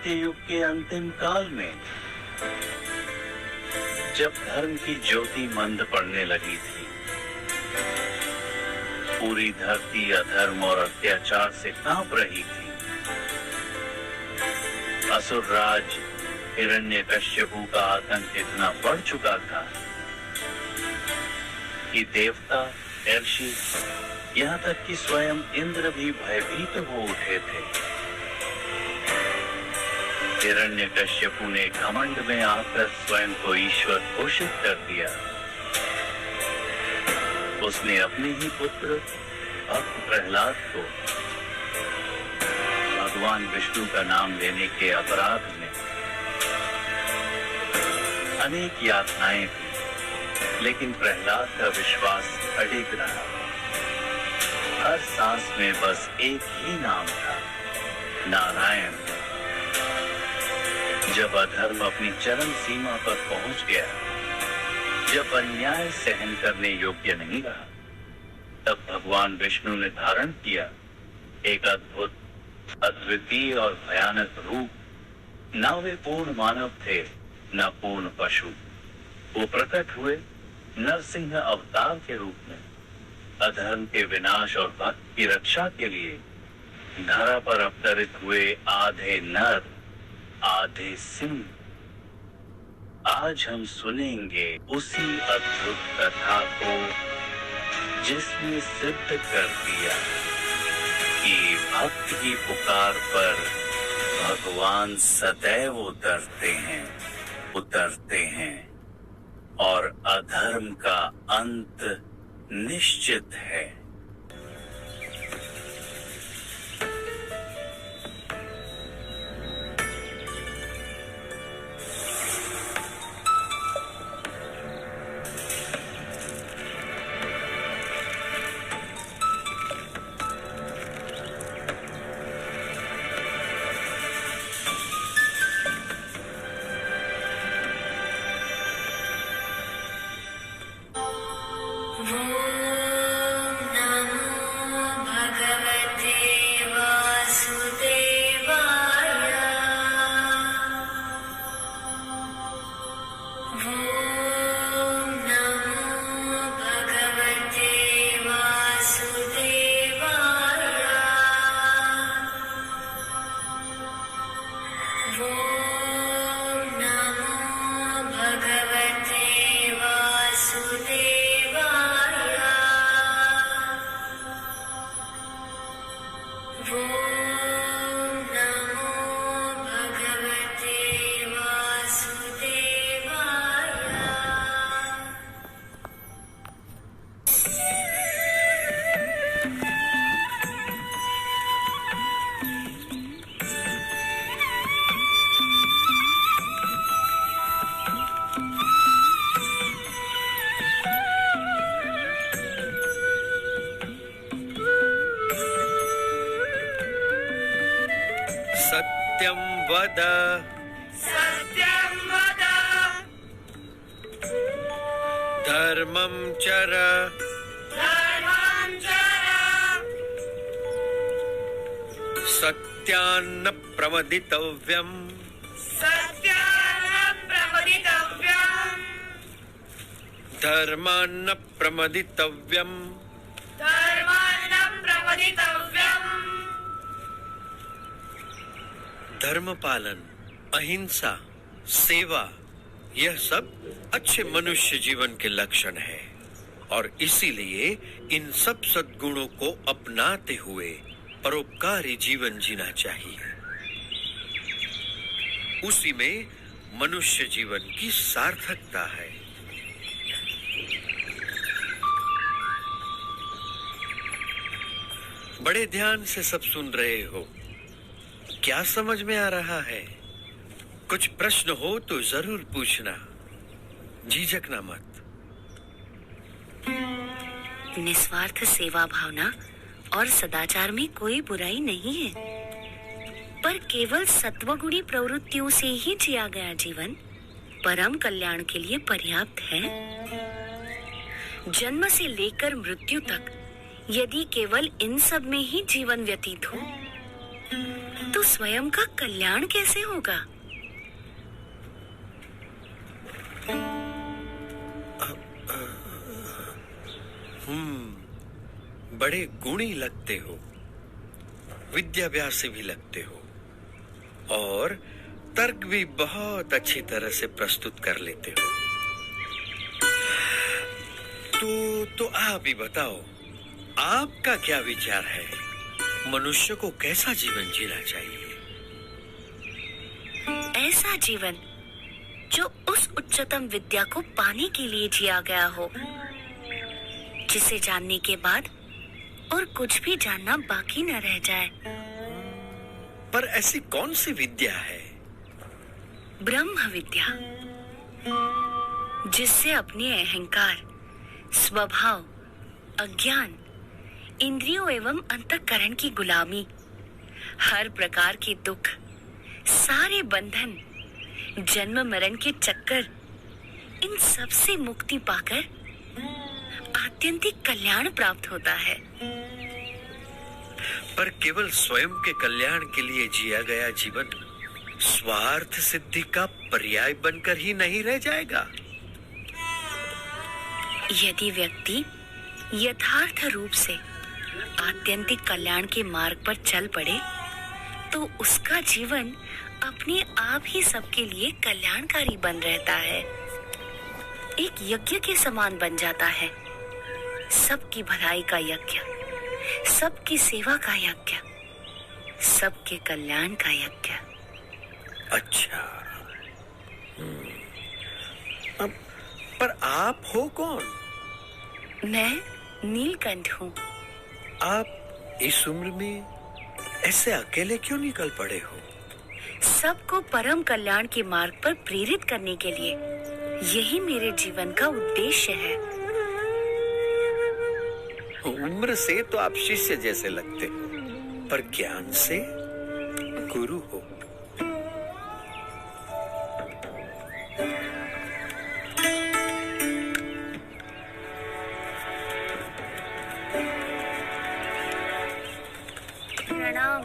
सत्ययुग के अंतिम काल में, जब धर्म की ज्योति मंद पड़ने लगी थी, पूरी धरती अधर्म और अत्याचार से कांप रही थी। असुर राज हिरण्यकश्यपु का आतंक इतना बढ़ चुका था कि देवता, ऋषि, यहाँ तक कि स्वयं इंद्र भी भयभीत हो उठे थे। हिरण्यकश्यपु ने घमंड में आकर स्वयं को ईश्वर घोषित कर दिया। उसने अपने ही पुत्र भक्त प्रहलाद को भगवान विष्णु का नाम लेने के अपराध में अनेक यातनाएं दी, लेकिन प्रहलाद का विश्वास अडिग रहा। हर सांस में बस एक ही नाम था, नारायण। जब अधर्म अपनी चरम सीमा पर पहुंच गया, जब अन्याय सहन करने योग्य नहीं रहा, तब भगवान विष्णु ने धारण किया एक अद्भुत, अद्वितीय और भयानक रूप। न वे पूर्ण मानव थे, न पूर्ण पशु। वो प्रकट हुए नरसिंह अवतार के रूप में, अधर्म के विनाश और भक्त की रक्षा के लिए धरा पर अवतरित हुए आधे नर, आधे सिंह। आज हम सुनेंगे उसी अद्भुत कथा को जिसने सिद्ध कर दिया कि भक्त की पुकार पर भगवान सदैव उतरते हैं और अधर्म का अंत निश्चित है। सत्यं वद, धर्मं चर, सत्यान्न प्रमदितव्यम्, धर्मान्न प्रमदितव्यम्, धर्म पालन, अहिंसा, सेवा, यह सब अच्छे मनुष्य जीवन के लक्षण है और इसीलिए इन सब सद्गुणों को अपनाते हुए परोपकारी जीवन जीना चाहिए। उसी में मनुष्य जीवन की सार्थकता है। बड़े ध्यान से सब सुन रहे हो। क्या समझ में आ रहा है? कुछ प्रश्न हो तो जरूर पूछना, झिझकना मत। निस्वार्थ सेवा भावना और सदाचार में कोई बुराई नहीं है, पर केवल सत्वगुणी प्रवृत्तियों से ही जिया गया जीवन परम कल्याण के लिए पर्याप्त है। जन्म से लेकर मृत्यु तक यदि केवल इन सब में ही जीवन व्यतीत हो तो तो स्वयं का कल्याण कैसे होगा? बड़े गुणी लगते हो, विद्याभ्यासी भी लगते हो और तर्क भी बहुत अच्छी तरह से प्रस्तुत कर लेते हो। तो आप ही बताओ, आपका क्या विचार है? मनुष्य को कैसा जीवन जीना चाहिए? ऐसा जीवन जो उस उच्चतम विद्या को पाने के लिए जिया गया हो, जिसे जानने के बाद और कुछ भी जानना बाकी न रह जाए। पर ऐसी कौन सी विद्या है? ब्रह्म विद्या, जिससे अपने अहंकार, स्वभाव, अज्ञान, इंद्रियों एवं अंतःकरण की गुलामी, हर प्रकार के दुख, सारे बंधन, जन्म मरण के चक्कर, इन सब से मुक्ति पाकर आत्यंतिक कल्याण प्राप्त होता है। पर केवल स्वयं के कल्याण के लिए जिया गया जीवन स्वार्थ सिद्धि का पर्याय बनकर ही नहीं रह जाएगा। यदि व्यक्ति यथार्थ रूप से आत्यंतिक कल्याण के मार्ग पर चल पड़े, तो उसका जीवन अपने आप ही सबके लिए कल्याणकारी बन रहता है, एक यज्ञ के समान बन जाता है। सबकी भलाई का यज्ञ, सबकी सेवा का यज्ञ, सबके कल्याण का यज्ञ। अच्छा, अब पर आप हो कौन? मैं नीलकंठ हूँ। आप इस उम्र में ऐसे अकेले क्यों निकल पड़े हो? सबको परम कल्याण के मार्ग पर प्रेरित करने के लिए यही मेरे जीवन का उद्देश्य है। उम्र से तो आप शिष्य जैसे लगते, पर ज्ञान से गुरु हो। प्रणाम।